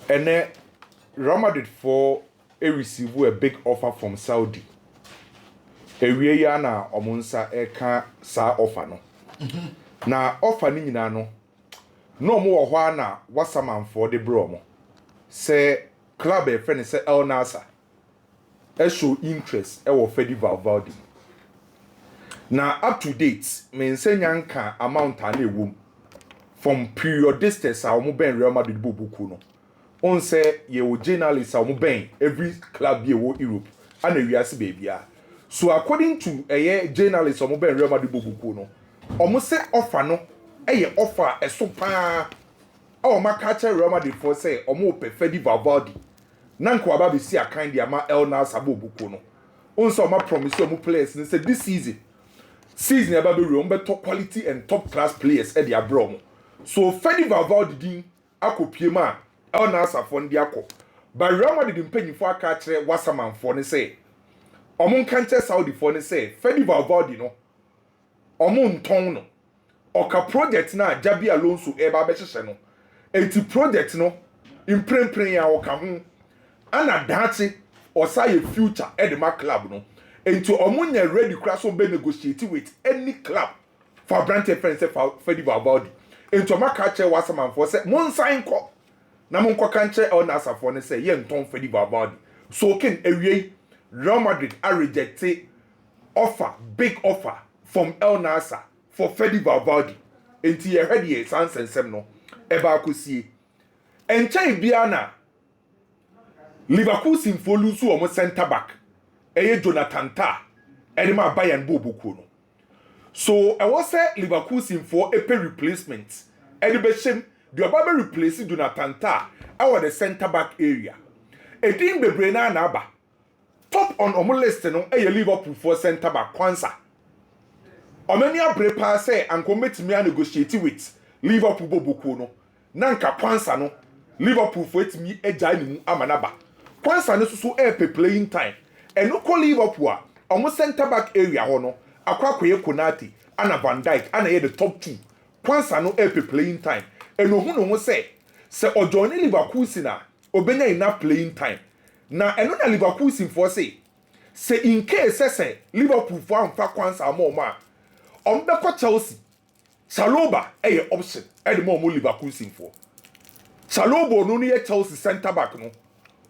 And then Real Madrid for receive a big offer from Saudi. Ewie ya na omunsa eka sa offer no. Na offer ni nyina no. No mo wo hwa na wasamanfo de bro mo. Say club e friend say El Nasa. E show interest e wo Fedi Valverde. Na up to date me nsenya nka amount na ewom from periodistas a omo ben Real Madrid bobuku no. On say ye wo journalists a omo ben every club ye wo Europe ana wiase baby. So according to a journalist omo ben Real Madrid bobuku no, omo say offer no offer so pa o ma catch Real Madrid for say omo pe Fedi Valverde. Nanko aba be see akan dia ma El Nasa bobuku no. On say omo promise omo players and say this season aba be real top quality and top class players e dia bro mo. So Fedi Valverde din akopie ma El Nasa for ndi akọ. But Real Madrid mpanyifo aka kire Wasaman for ne say omo nkanche Saudi for ne say Fedi Valverde no omo nton no oka project na Jabi Alonso e ba be hyehyɛ no enti project no imprempren ya oka ho ana dachi osaye future e de ma club no enti omo nya ready kra so be negotiate with any club for brand friends for Fedi Valverde enti omo ka kire Wasaman for say mon sign ko na mon ko kan kire El Nasa for ne say ye nton Fedi Valverde so ken ewie Real Madrid are rejected offer, big offer from El Nasa for Fedi Valverde. Enti ye ready ye sans sensem no. Eba akusie. Enche biana Liverpool sinfolu su omo center back. Eye Jonathan Ta. Ede ma Bayern bobuku no. So I was say Liverpool sinfo epe replacement. Ede be shem the oba replace Jonathan Ta our the center back area. Edin bebre na aba. Top on omo list no e Liverpool for center back Kwanza. Omeni abre say anko metimi negotiate with Liverpool bobuku no. Nanka Kwanza no Liverpool for etimi eja ni mu amanaba. Kwanza no so playing time. Eno ko Liverpool a omo center back area ho no akwakoye Konate ana Van Dijk ana ye the top 2. Kwanza no playing time. Eno hu no say ojoin Liverpool sina obenya enough playing time. Na eno na Liverpool sinfo say in case say Liverpool for amfa Kwanza amoma ombeko Chelsea Chaloba option e de mo Liverpool sinfo Chaloba no ne Chelsea center back no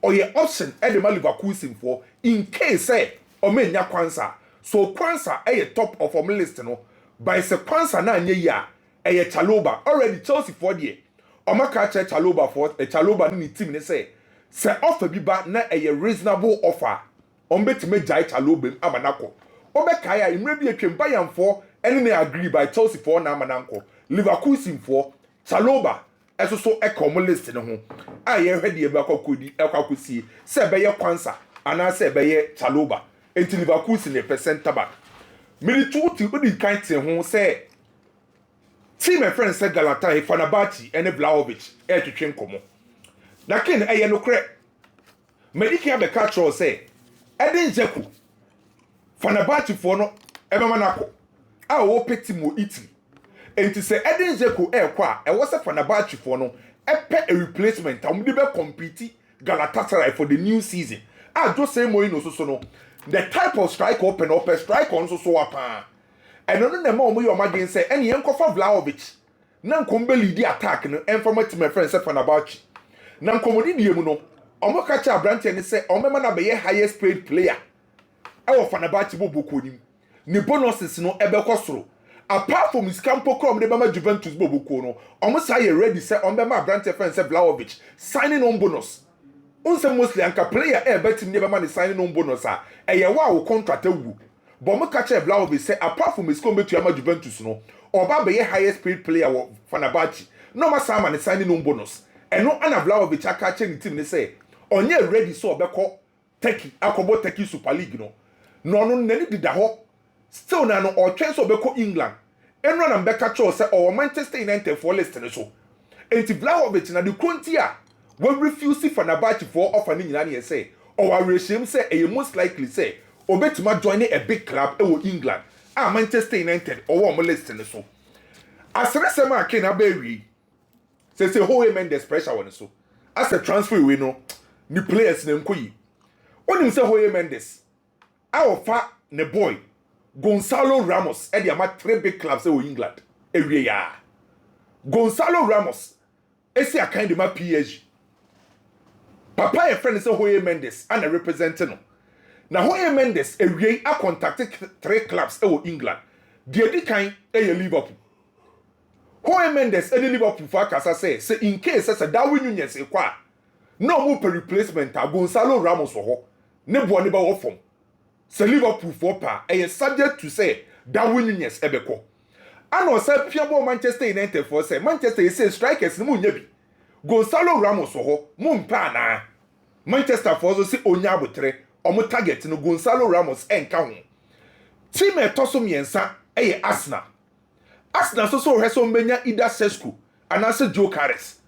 oye option e de ma Liverpool sinfo in case say omenya Kwanza so Kwanza top of our list no by say Kwanza na anye ya Chaloba already Chelsea for there omaka che Chaloba for Chaloba ni team ne say offer bi ba na reasonable offer ombetime jai Chaloba amanako obeka ya imre bi atwem Bayern for ene na agree by Chelsea for na amananko Liverpool for Chaloba so ekom list ne ho aye hwede e ba kokodi ekwakosi se be ye Kwanza ana se be ye Chaloba enti Liverpool ne percent back mini tuti odi kan te ho se team my friend say Galatasaray Fenerbahce ene Vlahovic twetwe nkomo na ken no kre mediki abeka tro say Edin Dzeko Fenerbahce for no ebema nako a wo peti mo Italy enti say Edin Dzeko kwa e wo say Fenerbahce for no epe a replacement am de be compete Galatasaray for the new season Jose Mourinho so no the type of strike open up a strike on so apa and no na ma yo magen say ene yenkofa Vlahovic na nkombe lead attack no informate my friend say Fenerbahce na nkomodi die mu no omo ka cha branche ne say omema na be ye highest paid player e wo Fenerbahce bobuku nim ni bonuses no ebe kosoro apart from his campo crom de bama Juventus bobuku no omo say ye ready say omema branche friend say Vlahovic signing on bonus unse mostly anka player betim ne bama ni signing on bonus ye wa wo contract awu but omo ka cha Vlahovic say apart from his combo to ama Juventus no oba be ye highest paid player wo Fenerbahce no ma sama ni signing on bonus eno ana Vlahovic aka che ni team ne say onye ready so obekọ Turkey akobo Turkey Super League no nani dida ho still na no o twen so obekọ England eno na mbeka cho say o Manchester United for list ne so enti Vlahovic na the konti a we refuse Fenerbahce for offer ni nyina ne say o wa reshem say e most likely say obetima join a big club e wo England Manchester United o wo mo list ne so asere sema ake na ba wi say ho Mendes pressure won so as a transfer we no ni players na nkoyi onim say Jorge Mendes awofa ne boy Gonzalo Ramos e dey ama 3 big clubs in England ewie ya Gonzalo Ramos esi akan de ma PSG papa e friend say Jorge Mendes and representing no na Jorge Mendes ewie a contacted 3 clubs in England de di kan e Liverpool Jorge Mendes any Liverpool for akasa say in case say Darwin Nunez e kwa no mo per replacement a Gonzalo Ramos ho ne bo ne ba wo fom say Liverpool for pa e subject to say Darwin Nunez ebeko ano say piabo Manchester United for say Manchester say strikers no nya bi Gonzalo Ramos ho mo mpa na Manchester for so say onya abotre omo target no Gonzalo Ramos enka ho team e toso miensa e Arsenal so reso mbenya Ida Sesco and answer Joe Carres.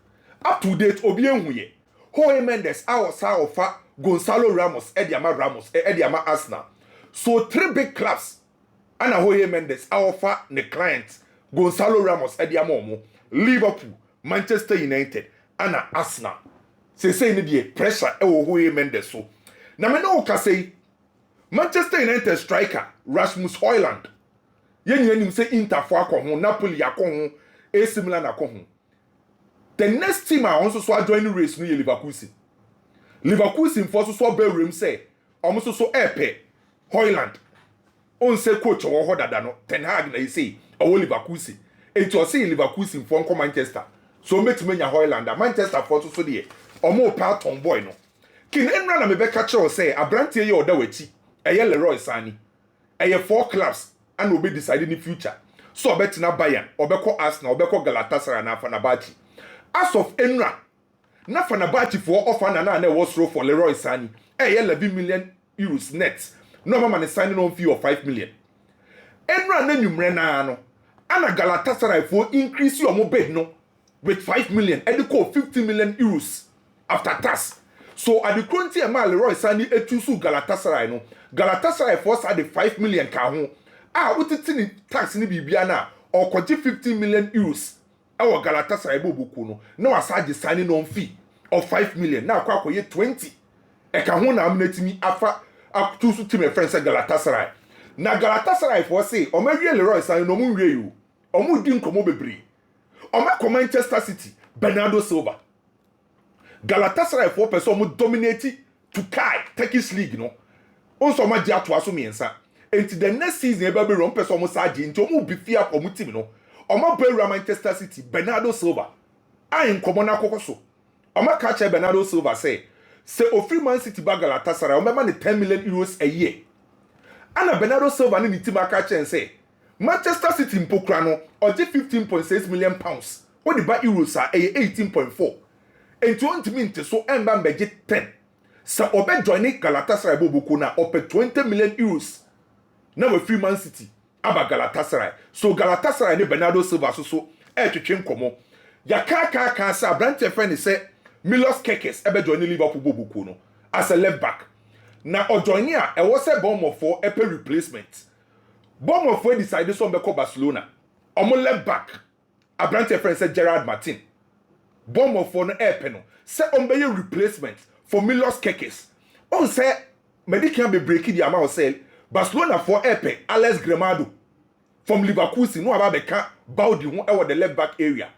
Up to date obi enhuye. Jorge Mendes sa ofa Gonzalo Ramos Ediama Arsenal. So 3 big clubs and Jorge Mendes ofa the clients Gonzalo Ramos Ediama omo Liverpool, Manchester United and Arsenal. Say ni die pressure e wo Jorge Mendes so. Na me no ka say Manchester United striker Rasmus Højlund yen say Inter for akọ Napoli akọ AC Milan akọ the next team I also so join the race no Leverkusen for so be room say almost so epe Højlund on say coach wo ho dada no Ten Hag na say o Leverkusen it was say Leverkusen for come Manchester so make me nya Højlund Manchester for so dey omo pa ton boy no kin enra na me be catch say abrantie ye oda wachi eye Leroy Sani eye 4 clubs and will be decided in the future. So betina Bayern, obeko Arsenal, obeko Galatasaray na Fenerbahce. As of Enra, na Fenerbahce for offer na was throw for Leroy Sani. 11 million euros net. No man is signing on fee of 5 million. Enra na numre na ano. Ana Galatasaray for increase your bid no with 5 million and call 50 million euros after tax. So at the current time Leroy Sani etusu Galatasaray no. Galatasaray force at the 5 million ka ho. Utitini tax ni bibia na or 50 million euros. Our Galatasaray bobuku no. No aside signing on fee of 5 million. Now kwa 20. Eka ho na aminati mi afa tusu team e friends Galatasaray. Na Galatasaray for say o ma wie Leroy Sane no mu wie yo. O mu di nkomo bebre. O ma Manchester City Bernardo Silva. Galatasaray for person mu dominate to Kai Turkish league no. Onso ma di ato aso miensa. Enti the next season ebe be run person mo saje nti omo bi fia ko mu team no omo be Manchester City Bernardo Silva ayin komo na kokoso omo ka che Bernardo Silva say ofri Man City ba Galatasaray omo ma ne 10 million euros a year ana Bernardo Silva ni team aka che say Manchester City mpokra no oje 15.6 million pounds what the ba euros are 18.4 enti on team nti so emba mbeje 10 so obe join Galatasaray bobuku na ope 20 million euros. Now we free Man City aba Galatasaray. So Galatasaray ne Bernardo Silva so twetwe nkomo. Ya ka sa branch friend say Milos Kekes ebe join Liverpool bobuku no as a left back. Na o join a e was a bomb for epe replacement. Bomb for decide so be Barcelona. Omo left back. A branch friend say Gerard Martin. Bomb for no epe no. Say on be replacement for Milos Kekes. On say medical be breaking the amount sell Barcelona for Epe, Alex Gremado from Leverkusen, no about the Baudi, who over the left back area.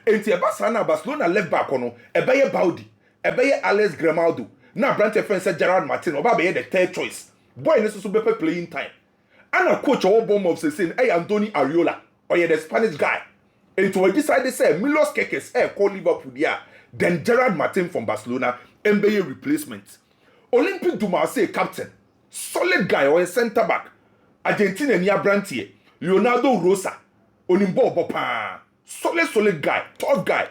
And Barcelona left back on Ebeye Baudi, Ebeye Alex Gremado. Now, branch friend said Gerard Martin, or Babe the 3rd choice. Boy, this is super playing time. And a coach or bomb of saying, hey, Anthony Ariola, or the Spanish guy. And to decide to say, Milos Kekes, call Liverpool, then Gerard Martin from Barcelona, Ebeye replacement. Olympique du Marseille captain. Solid guy or a center back. Argentina near Brantier. Leonardo Rosa. Onimbo Bopa. Solid guy. Top guy.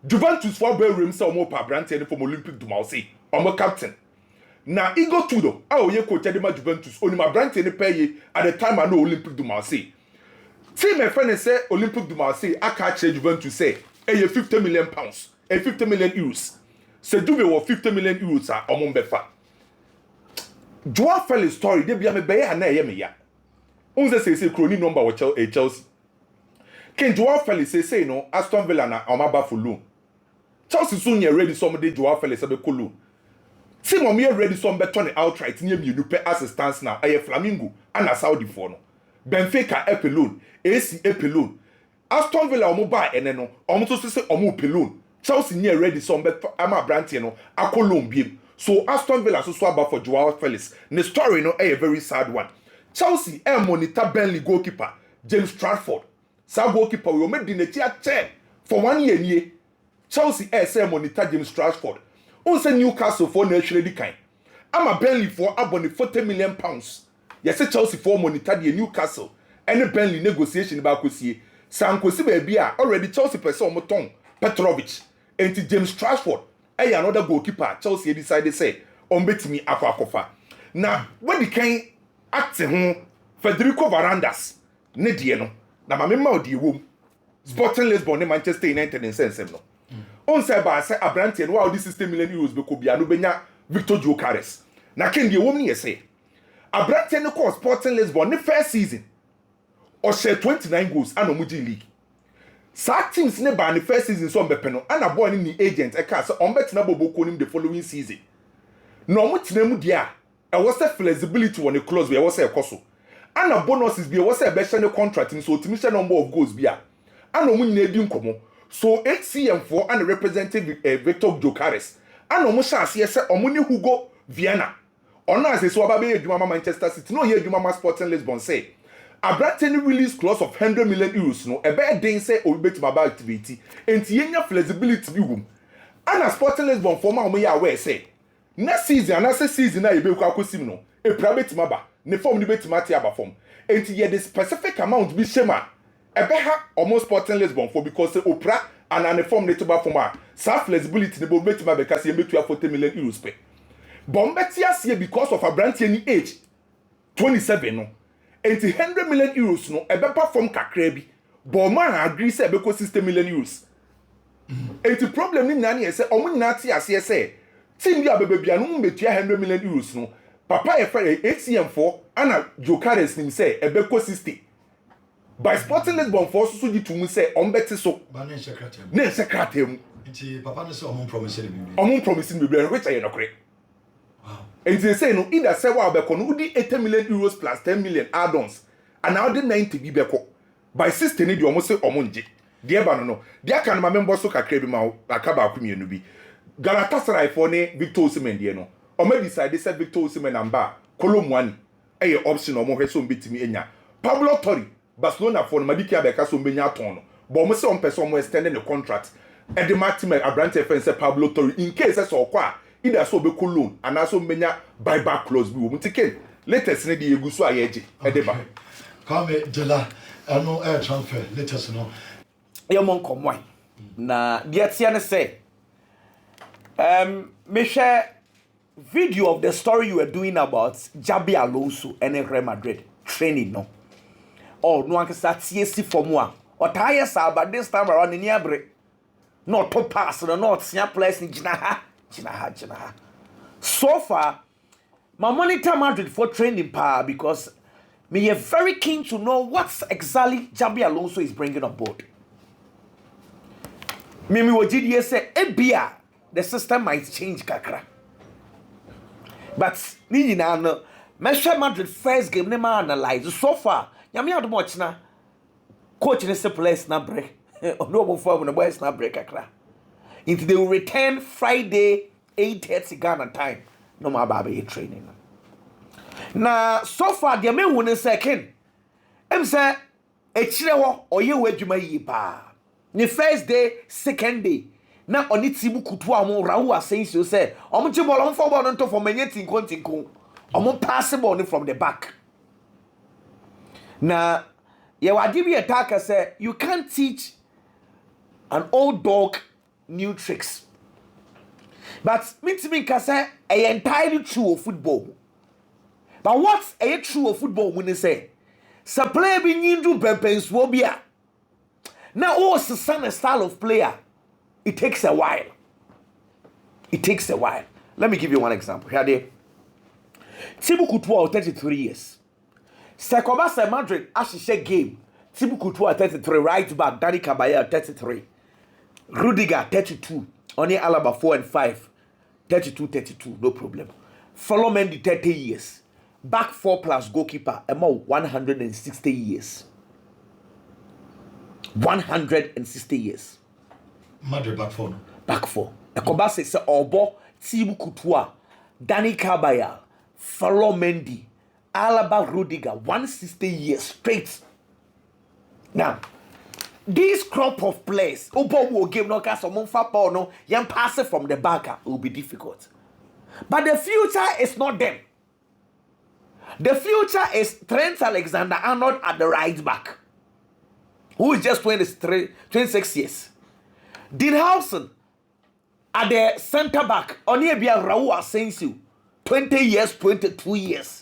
Juventus for Belgium so mo pa Brantier from Olympique du Marseille. Omo captain. Na Igor Tudor. Ye coach Edema Juventus. Onima Brantier ne pay at the time I know Olympique du Marseille. Team my friend say Olympique du Marseille aka Juventus say 50 million pounds. 50 million euros. Se Juve was 50 million euros a omo befa. Joao Felix story de bia me beye ha na ye me ya. Unze say kroni number wa Chelsea. Ken Joao Felix say no Aston Villa na omaba for loan. Chelsea soon ye ready somebody Joao Felix abe kolo. Team on me ready some bet on outright near me you pay as a stance now. Aye Flamingo and a Saudi for no. Benfica epilone, AC epilone. Aston Villa omo buy eneno. Omo to say omo pelone. Chelsea near ready some bet ama brantie no akolon biem. So Aston Villa so swaba for Joao Felix. The story no a very sad one. Chelsea monitor Burnley goalkeeper James Trafford. Sa goalkeeper we made the chair for 1 year. Chelsea say monitor James Trafford. On say Newcastle for naturally the kind. I'm a Burnley for abone 40 million pounds. Yes, Chelsea for monitor the Newcastle. And Burnley negotiation about Kosie. Sankosi baby already Chelsea person Moton Petrovic. And James Trafford. Another goalkeeper Chelsea decided say on bet me akwa. Now when the kind acting Federico Varandas ne die no. Na mama ma odi wom. Sporting Lisbon ne Manchester United in sense no. On say ba say Abrante no wa odi 60 million euros be ko bia no benya Victor Gyökeres. Na ken die wom ne say Abrante no ko Sporting Lisbon ne first season or share 29 goals and Omuji League. Sa teams ne ba ne first season so mbepe no ana boy ni agent e ka say on bet na boboko nim the following season. No mo tinemu dia e was a flexibility on the clause we was a koso. Ana bonuses bi e was a be share contract so ultimate number of goals bia. Ana omu nyina edi nkomo. So HCM4 and representative Victor Gyökeres. Ana omu chance ye say omu ne Hugo Vienna. Ono as so aba be edwuma Manchester City no ye edwuma Sporting Lisbon say Abrante release clause of 100 million euros no ebe den say obet baba activity enti yenya flexibility bi wum. Ana Sporting Lisbon former omu ya aware say next season and next season na ebe kwa kosim no e private maba ne form ni betima tia ba form enti ye the specific amount bi shema ebe ha almost Sporting Lisbon for because say opra and an form ne to ba form a sa flexibility ne bo betima be kasi ye betu 40 million euros pe bombeti asie because of Abrante ni age 27 no enti 100 million euros no ebe perform kakra bi but man agree say ebe ko 60 million euros enti problem ni nani say omo nyina ti asie say team bi abebebia no mbetua 100 million euros no papa e fere HCM4 ana Gyökeres nim say ebe ko 60 by Sporting Lisbon for so di tumu say on beti so ba ne secretary ne secretary nti papa no say omon promise ni bibi omon promise ni bibi which are no kre wow and they say no either say wa be ko no di 80 million euros plus 10 million add-ons and now the 90 bi be ko by 60 ni di omo say omon je de ba no de aka no ma member so kakra bi ma aka ba akumienu bi Galatasaray for ne Victor Osimhen de no omo decide say Victor Osimhen amba Kolomwani eye option omo hwe so mbetimi enya Pablo Torre Barcelona for no madiki abeka so mbenya ton no but omo say on person omo extend the contract and the maximum Abrante fence Pablo Torre in case so kwa either so be loan and also mbenya buyback clause bi omo tiken latest ne de yeguso ayeje edeba come de la no air transfer latest no yemon komwan na de tia ne say me share video of the story you were doing about Jabi Alonso and Real Madrid training no. Oh no anke sa tie si form a. O tire sa but this time around ni abre. No to pass no not sia place ni gina ha. So far my monitor Madrid for training power because me are very keen to know what exactly Jabi Alonso is bringing on board. Me wajidi say ebia the system might change kakra. But ni na no Manchester Madrid first game ne ma analyze so far nyame adom ochina coach ne say players na break no mo form no boys na break kakra into they will return Friday 8:30 Ghana time no ma ba be training na so far the me won second em say e kire ho oye wadwuma yi pa ni first day second day na oni timu kutu amu Raul Asensio say omo je ball on for ball on to for many tinko omo pass ball from the back na ye wadi bi attacker say you can't teach an old dog new tricks but me can say a entirely true of football but what's a true of football when they say sa player bi nyindu bempensuo bia na o se style of player. It takes a while. Let me give you one example. Here, Thibaut Courtois, 33 years. Sekoba Madrid, Ashishe game. Thibaut Courtois, 33. Right back, Dani Caballero, 33. Rudiger, 32. Only Alaba 4 and 5. 32, no problem. Follow Mendy 30 years. Back 4 plus goalkeeper, Emo 160 years. 160 years. Madrid back 4. Back 4. Ekoba se Obo, Tibu Kutua, Danny Carvajal, Follow Mendy, Alaba Rudiger, 160 years straight. Now, this crop of players, Obo will give no cast on football, no, young pass it from the Barca will be difficult. But the future is not them. The future is Trent Alexander-Arnold at the right back, who is just 26 years. Dean Howson at the center back, Onyebia Raul Asensio, 20 years, 22 years.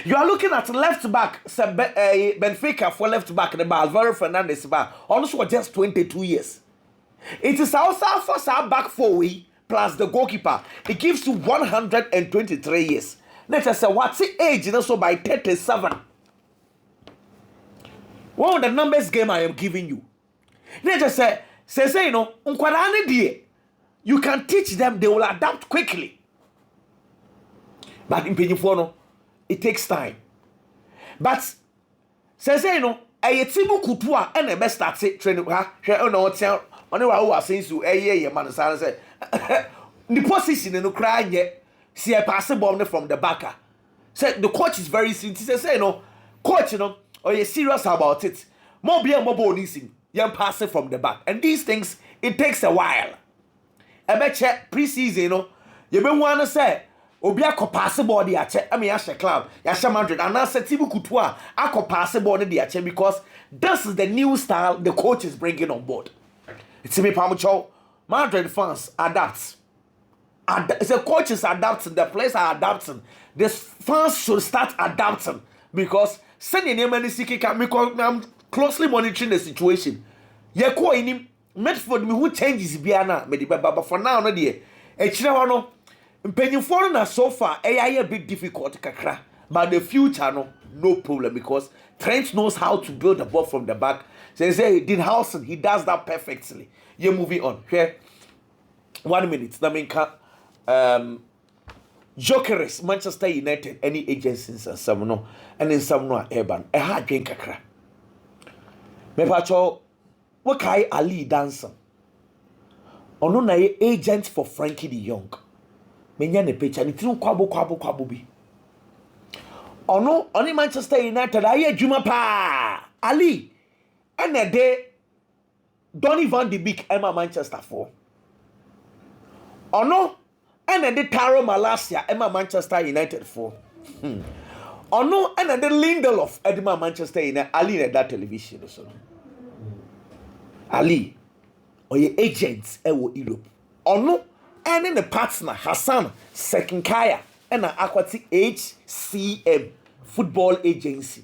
You are looking at left back, Benfica for left back, the Alvaro Fernandez bar, also just 22 years. It is also for our back 4 plus the goalkeeper. It gives you 123 years. Let us say what's the age, so by 37. One of the numbers game I am giving you. Let us say, you know, you can teach them, they will adapt quickly. But in Penyifono, it takes time. But say you know, a timu kutua and the best start training. Only who are saying to a man say the position in the crying yet. See a passing ball from the backer. Say the coach is very serious. Say you know, coach, you know, or you serious about it. More be a mobile leasing, young passing from the back. And these things, it takes a while. I bet check pre-season, you know, you may want to say. Obi akopase ball dey ache I mean Ashe club Ashe Madrid and now Tibu Kutua akopase ball dey ache because this is the new style the coach is bringing on board. It's me Pamucho Madrid fans adapt. The coach is adapting, the players are adapting. The fans should start adapting because sending name any siki can because I'm closely monitoring the situation. Ye ko inim Medford me who changes biana me but for now no dey e kire no Pennyforeign na so far, a bit difficult, kakra. But the future, no problem because Trent knows how to build the ball from the back. So say Dean Howson, he does that perfectly. You're moving on. Here, 1 minute. I mean, Jokeres, Manchester United, any agencies and some no, and in some no urban. A hard drink, kakra. Me pacho, what kai Ali dancer? Ono na agent for Frankie de Jong. Menya ne picture ni tinu kwabo bi ono oni Manchester United aye adwuma pa Ali ene de Donny van de Beek ema Manchester for ono ene de Taro Malasia ema Manchester United for ono ene de Lindelof edema Manchester United Ali in that television so Ali oye agents ewo Europe ono and in the partner Hassan Sekinkaya and an aquatic HCM football agency.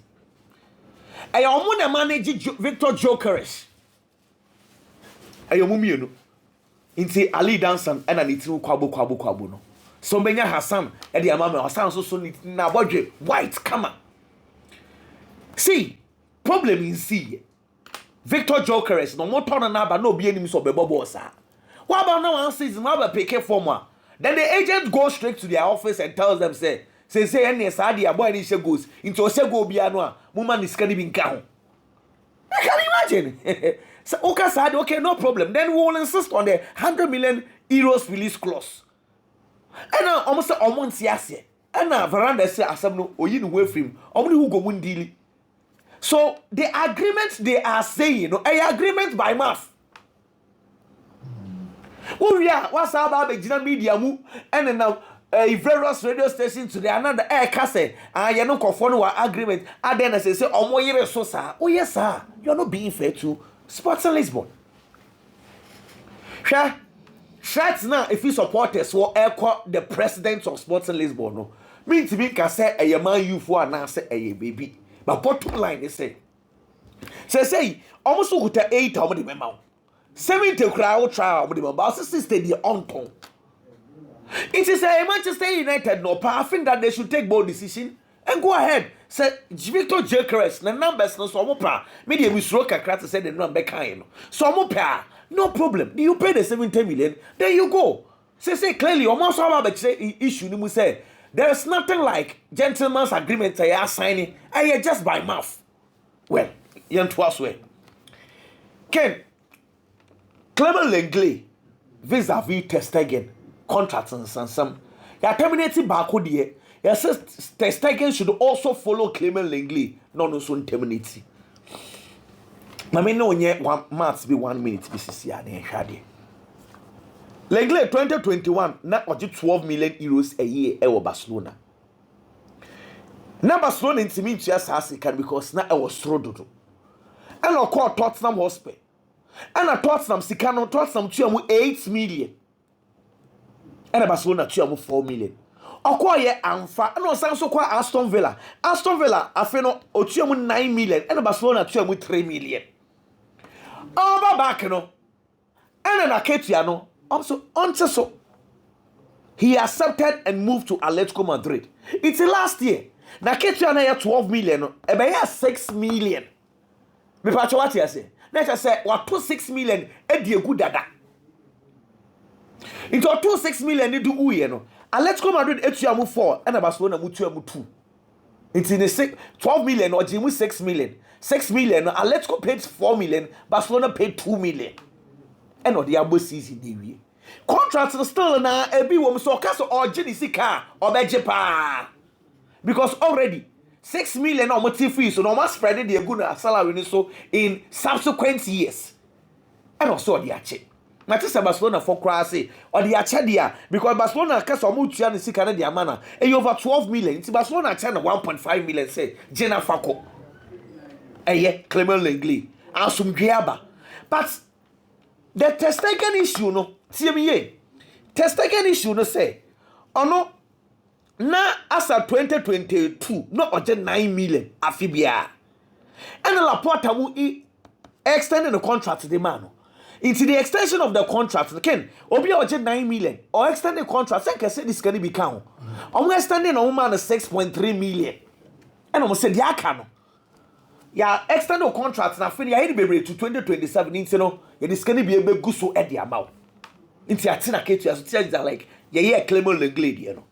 I am one manage Victor Jokeres. I am mumiano. Into Ali Danson and an itu kwabo no. So many Hassan and the amama Hassan so need na budget white come on. See, problem in see. Victor Jokeres no more turn na ba no be enemies of bebo sir. What about now one season? How about pick for more? Then the agent goes straight to their office and tells them, say, any sadi a boy initial goes into a sego bianoa, woman is can be count. I can imagine. So, okay, side, okay, no problem. Then we will insist on the 100 million euros release clause. And now, almost a month, yes, and now, veranda say, as some no, or you know, from him, only who go win deal. So, the agreement they are saying, an agreement by mouth. Oh yeah, what's about the media mu and now various radio stations today another air cassette and you know conform with agreement and then I say omo yere so sir. Oh yes sir, you're not being fair to Sports in Lisbon. Sure. Shots now if you support us or the president of Sports in Lisbon no. Mean to be can say a man you for and say a baby. But bottom line is say almost go to 8 how many member 70 crowd trial with the boss sister the uncle. It is a Manchester United no I think that they should take bold decision and go ahead. Say Victor Jokeres the numbers no so mo pra me dey we stroke kakra to say the number kind no. So mo pa No problem. You pay the 70 million, there you go. Say clearly, almost all about the issue. You say there's nothing like gentleman's agreement. I are signing. I just by mouth. Well, you twice way. Ken, Clement Lenglet, vis-a-vis Testegen, contracts and some. You terminated Barco there. You says Testegen should also follow Clement Lenglet. No, soon terminate. I mean, no, one must be 1 minute. This is here. Lenglet 2021 na oje 12 million euros a year e Barcelona. Na Barcelona intimi tua saase kan because na e was srododo. And o call Tottenham Hotspur. And a Tottenham sika no Tottenham tua mu 8 million. And Barcelona tua mu 4 million. O call ye amfa and o san so call Aston Villa. Aston Villa afi no o tua mu 9 million and Barcelona tua mu 3 million. Over back no. And na ketua no also, so he accepted and moved to Atletico Madrid. It's last year. Na Ketia na 12 million. Ebe 6 million. Me pacho what you say? Let's say what 6 million e di egu dada. Into 6 million ni do uye no. Atletico Madrid etua mu 4 and Barcelona mu 2. It's in the 12 million or jimu 6 million. 6 million. Atletico paid 4 million. Barcelona paid 2 million. And the abo season dey contracts still na ebi wom so kaso origin sika obeje pa because already 6 million on motive fees so no must spread the good salary ni so in subsequent years and also the ache na tese Barcelona for crazy or the ache dia because Barcelona kaso mo tua ni sika na dia mana e over 12 million it's Barcelona ache na 1.5 million say Jena Fako eye Clement Lenglet asumdweaba but the Testegen issue no TME Testegen issue no say ono na asa 2022 no oje 9 million afibia and Laporta mu extending the contract to the man into the extension of the contract ken obi oje 9 million or extend the contract say kese this can be count extending on man 6.3 million and almost said ya no ya extend the contract na fini ya hidi bebre to 2027 into no ya this can be able go so at the amount into atina ketu as tell that like ya Clement Lenglet you know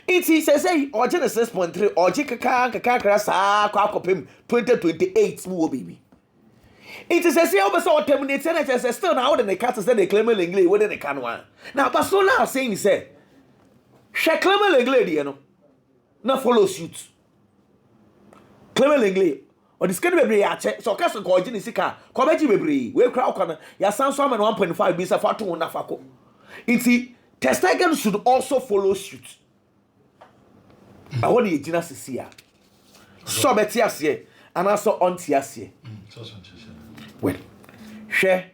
it says say or 6.3 or kaka sa kwa kopem 2028 mu baby it says say obe so terminate and it says still now the cat say the Clement Lenglet where the can one now Barcelona are saying say she Clement Lenglet you know na follow suit Clement Lenglet or this can be a check so cast ko origin sika ko beji bebre we kra ukana ya sanso am 1.5 bisa fa to na fako inti Testegen should also follow suit I want the gina sisia so beti ase and also on ti ase well share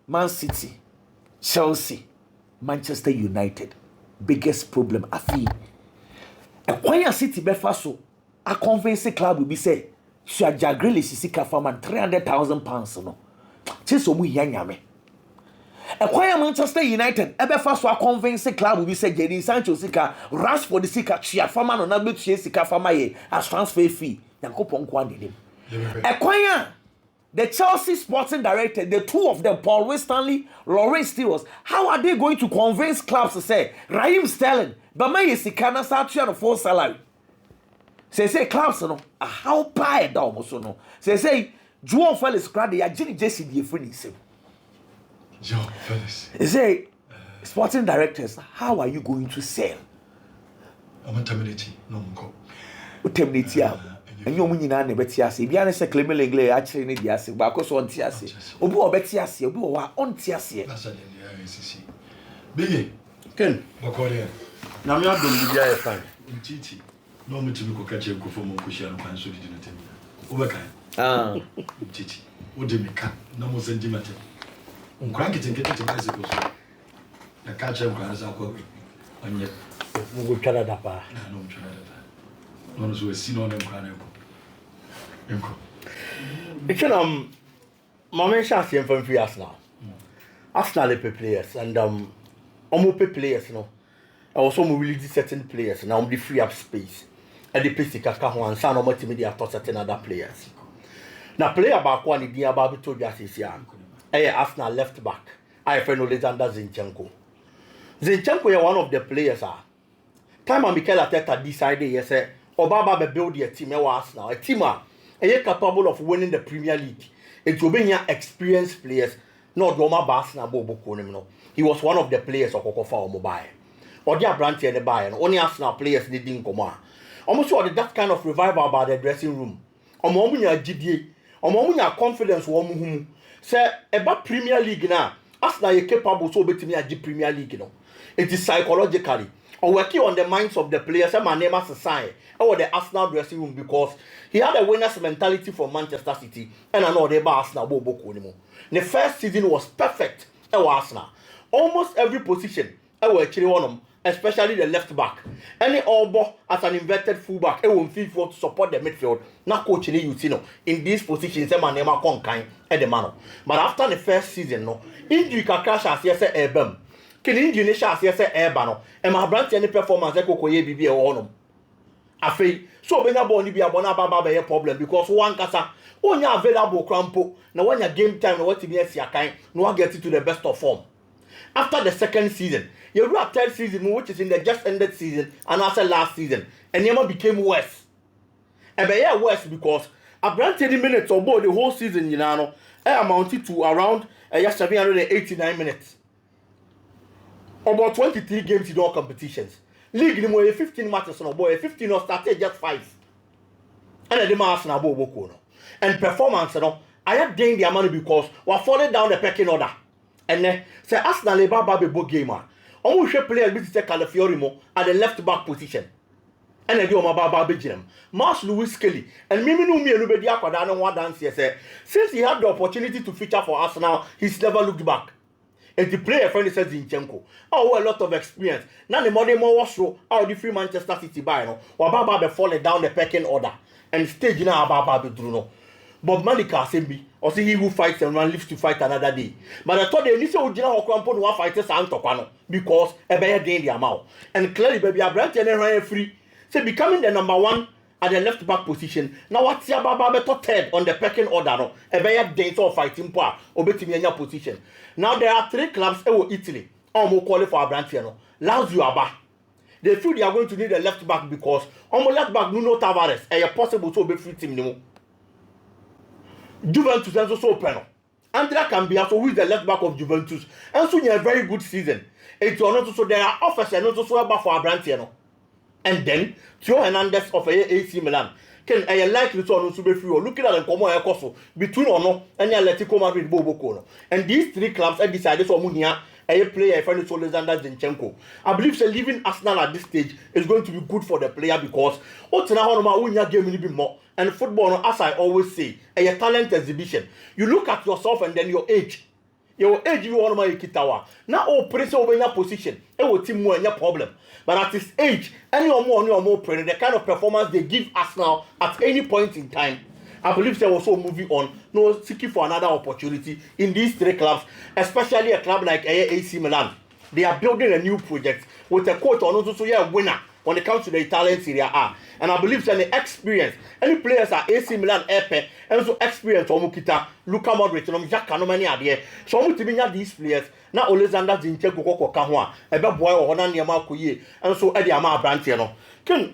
Man City Chelsea Manchester United biggest problem afi Ekwanya City be fa so a convince club will be say so Jagrele sika for man 300,000 pounds no chiso mu yanyame Ekwaya Manchester United ebe fa so a convince club will be say Jadon Sancho sika Rashford sika chia fama no na betu sika fama ye as transfer fee yankopon kwa dedim Ekwaya the Chelsea sporting director the two of them Paul Winstanley Lawrence Steele how are they going to convince clubs to say Raheem Sterling but my sika na sa tua no full salary say clubs no how pie da almost no say Joao Felix grade ya Jenny Jesse the free sim Joao Felix say sporting directors how are you going to sell I'm terminate no nko terminate ya and you nyina na beti ase bia na say Clement Lenglet a kire ne di ase ba ko so onti ase obi o beti ase obi o wa onti ase na say the RCC big Ken bakore na me adom bi ya fine ntiti no me tibi ko kache ko fo mo ko shia no kan so di no tem obeka ntiti o de meka na mo sendi mate nkran kete ba se ko so na kache nkran sa ko onye mo go twala da pa na no twala da no so si no na nkran ko enko it's mama chance yem from free Arsenal pay players and omo pay players no I was some really certain players now the free up space and the place kaka ho ansa no multimedia to certain other players na player back one the dia ba to just is ya Arsenal left back. I friend Alexander Zinchenko. Zinchenko is one of the players. Time Mikel Arteta decided, yes, Obaba be build a team Arsenal, a team capable of winning the Premier League. It will be experienced players, not Roma Arsenal Bobo Konemno. He was one of the players of Kokofa Mobile. Or the Branty and the Bayern, only Arsenal players didn't come on. Almost that kind of revival about the dressing room. Omomunya GDA, Omomunya confidence woman say about Premier League now. Arsenal is capable so betting me at Premier League, you know. It is psychologically or working on the minds of the players. My name as a sign or the Arsenal dressing room because he had a winner's mentality from Manchester City and I know they Arsenal Bobo anymore. The first season was perfect. Arsenal almost every position. Actually one of them. Especially the left back. Any Albo as an inverted fullback, it will feel for to support the midfield. Not coaching you know in these positions, my name are kind at the man. But after the first season, no injury can crash as yes airborne. Can injury as yes airborne. And my branch any performance echo koye bibi or no. Afe so when you born be a bona problem because one kasa when you available crampo now when your game time no what to be a kind no get it to the best of form. After the second season, you wrap third season, which is in the just ended season, and after last season, and Yama became worse. And by year worse because a brand 30 minutes or more the whole season, you know, amounted to around 789 minutes. About 23 games in all competitions. League in more 15 matches on a boy, 15 or started just 5. And the mass and a and performance, you know, I had gained the money because we're falling down the pecking order. And then say Arsenal Baba be book gamer. Almost player be to Calafiori mo at the left back position. And then do my Baba be jam. Mas Lewis Kelly and Mimi no me nobody akwada no one dance here say since he had the opportunity to feature for Arsenal, he's never looked back. And the player friend says Zinchenko. Oh, a lot of experience. Now the modern more was so out the free Manchester City by no. Or Baba be falling down the pecking order and stage now Baba be Bruno. Bob Malika Sembi, or see he who fights and one lives to fight another day. But I thought the initial original Okrampo no fighters and Topano because a bear gain the amount. And clearly, baby, a brand and free. So becoming the number one at the left back position. Now what's your Baba better third on the pecking order? No, a bear gains or fighting power or betting in your position. Now there are 3 clubs in Italy, or more qualify a brand channel. Lazio Aba. They feel they are going to need a left back because on left back Nuno Tavares, a possible to be free team no. Juventus is also open. Andrea Cambia, so who is the left back of Juventus, and so you have a very good season. It's not so there are offers and not so about for a brand channel. And then Theo Hernandez of AC Milan can I like the son to be free or looking at the common cost between or no and Atletico Madrid Bobo Kono. And these 3 clubs have decided for Munia a player friend is Alexander Zinchenko. I believe so leaving Arsenal at this stage is going to be good for the player because what's now on my game a bit more. And football, as I always say, a talent exhibition. You look at yourself and then your age. Your age, you want to kitawa. Now, all press over in your position. It will team more in your problem. But at his age, any or more present, the kind of performance they give us now at any point in time, I believe they will also moving on, no seeking for another opportunity in these 3 clubs, especially a club like AC Milan. They are building a new project with a coach on also a winner when it comes to the Italian Serie A. And I believe that the experience, any players are AC Milan, Epe, and also experience Omukita, Luka Modric, and Jack Canomani are there. So I'm going to these players, now Alexander Zinchenko, Koko Kahwa, a bad boy or Honan Yamakuye, and so Eddie Amar Brantiano. Can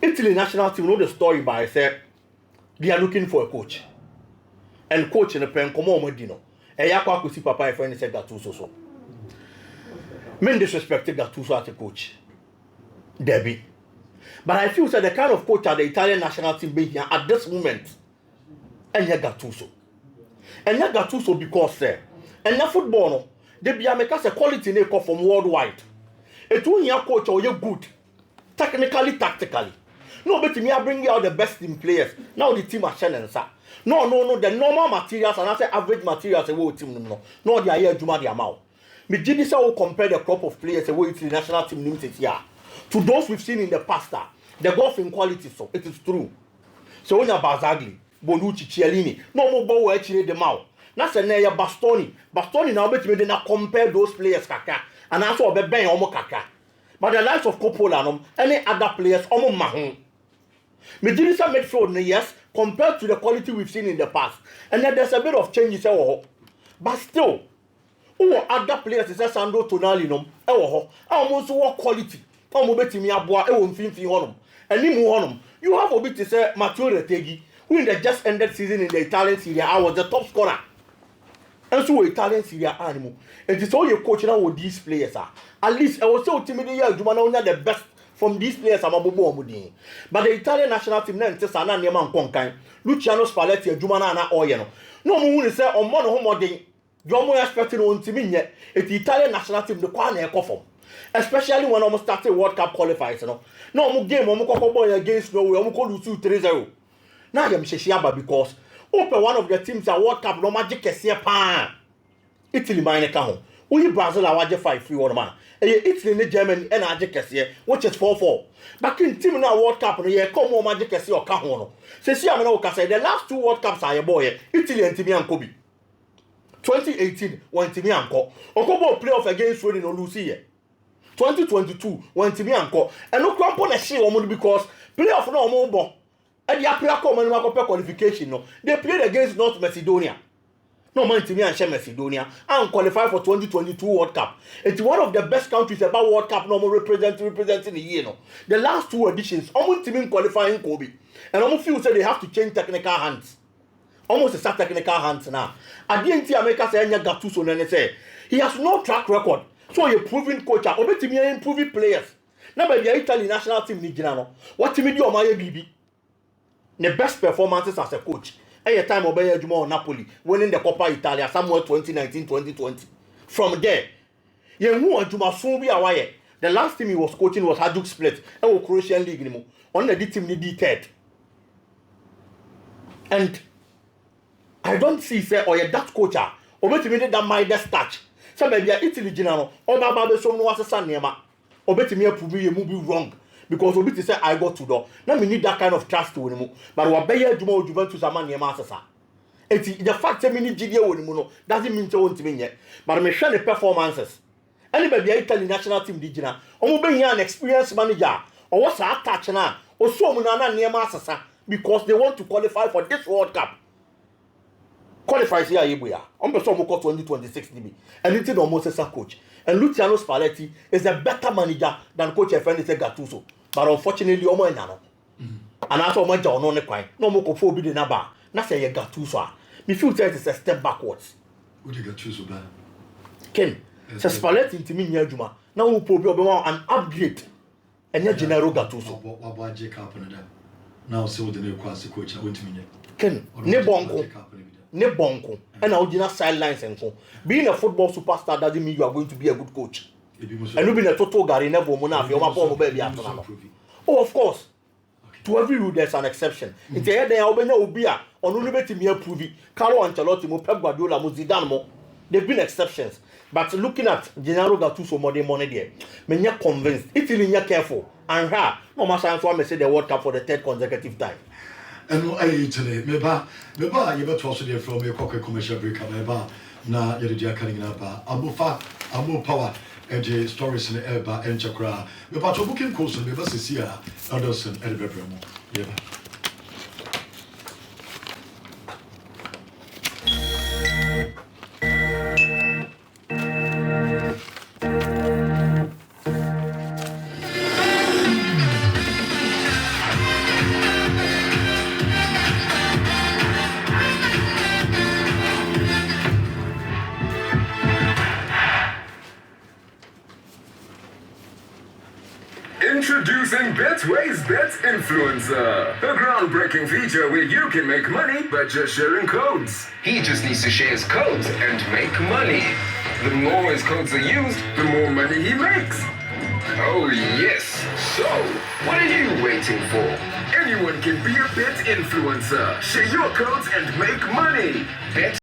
Italy national team know the story by say they are looking for a coach. And coach in the pen, come on, Medino. And Yakwa could see Papa, a friend said Gattuso so. Men disrespected Gattuso as a coach. Debbie. But I feel that the kind of coach that the Italian national team being here at this moment, and Gattuso. And Gattuso because and the football, they be a quality they call from worldwide. It won't your coach or you're good, technically, tactically. No, but me I bring out the best team players. Now the team are shining, sir. No, the normal materials and I say average materials a team no, they are here Juma the amount. Me did this will compare the crop of players away to the national team limited here. To those we've seen in the past, the golf in quality, so it is true. So when you're Barzagli, Bonucci, Chiellini, no more ball actually the mouth. That's a near Bastoni. Bastoni now bet me they not compare those players kaka. And also be bang omo kaka. But the likes of Coppola and any other players omo mahon. Me did this midfield yes, compared to the quality we've seen in the past. And then there's a bit of changes, but still, other players is Sandro Tonali, almost what quality. And you have a bit to say Matteo Retegui, who in the just ended season in the Italian Serie A was the top scorer. And so Italian Serie A animal. It is all your coach now with these players are. At least I was so timid here, Jumana the best from these players are Mabubo. But the Italian national team then says Sana Neman Konkai, Luciano Spalletti, Jumana and Oyeno. No one say on one home day, you're more expecting on team yet. It's the Italian national team the Kwane Kofom. Especially when almost started World Cup qualifiers, no more game, boy against Norway, I'm going to 2-3-0. Now I'm Sheshiaba because open one of the teams at World Cup, no magic pan. Italy mine home. We Brazil are 5-3 man. Italy and Germany and Ajacassia, which is 4-4. Back in team now World Cup, and you come more magic or Cahono. Says the last 2 World Cups are a boy, Italy and Timmy and Kobe. 2018 when Timmy and Co. Okobo playoff against Sweden or Lucia. 2022 when Timmy and Co. And no crump on a shield because playoff no more. And the April qualification, no. They played against North Macedonia. No man Timmy and Share Macedonia and qualify for 2022 World Cup. It's one of the best countries about World Cup no more representing the year. No. The last 2 editions, almost Timmy qualifying Kobe. And almost feel say they have to change technical hands. Almost a start technical hands now. At the end, America say Gattuso and say he has no track record. So you're proving coach, Obetimi improving players. Now by the Italy national team Nigano. What team do you my BB? The best performances as a coach. Any time Obey Jumo Napoli winning the Coppa Italia somewhere 2019-2020. From there, you know Juma soon be away. The last team he was coaching was Hajduk Split. And Croatian League anymore. On the team need third. And I don't see say or a Dutch coach Obetimi that Midas touch. So maybe Italy general or Baba so no was a son near Obetimi prove you move wrong. Because Obiti say I got to do. Now we need that kind of trust to him. But what Bayer Jumo Juventus a man Yamasa. It's the fact that we need GDO with Muno doesn't mean to want to win yet. But I'm sure the performances. Anybody Italian national team digina, or be an experienced manager, or what's our touch now, or so Munana near Massa because they want to qualify for this World Cup. Qualifies here, Ibuya. I'm the sum of 2026 DB. And it's almost as a coach. And Luciano Spalletti is a better manager than Coach Efendi Gattuso. But unfortunately, Omo Nano. And after Omo John on the coin, no more could be the number. Not say Gattuso. Me feel that it's a step backwards. What do you Gattuso bad? Ken, says Spalletti to me near Juma. Now we probably an upgrade. And yet Gennaro Gattuso. What Jacob now so the new quasi coach I went to me. Ken, ne bonko and original sidelines and so. Being a football superstar doesn't mean you are going to be a good coach. And you being a total Gary never monaf, your mapon baby after. Oh, of course. Okay. To every rule there's an exception. In the end, will be on only me approve Carlo Ancelotti, Pep Guardiola, Zidane. They've been exceptions. But looking at Gennaro Gattuso more than money there, me not convinced. Italy you're careful. And her, no matter how I say the World Cup for the 3rd consecutive time. And I today, meba, you better also there from a cocker commercial break. Meba, na Yedia Kalinaba, Abu Power, and stories in the Eba and Chakra. Meba, to booking course, and Meba Cecilia, Anderson, and Bebramo. Yeah. Introducing Betway's Bet Influencer, a groundbreaking feature where you can make money by just sharing codes. He just needs to share his codes and make money. The more his codes are used, the more money he makes. Oh yes, so what are you waiting for? Anyone can be a Bet Influencer. Share your codes and make money. Bet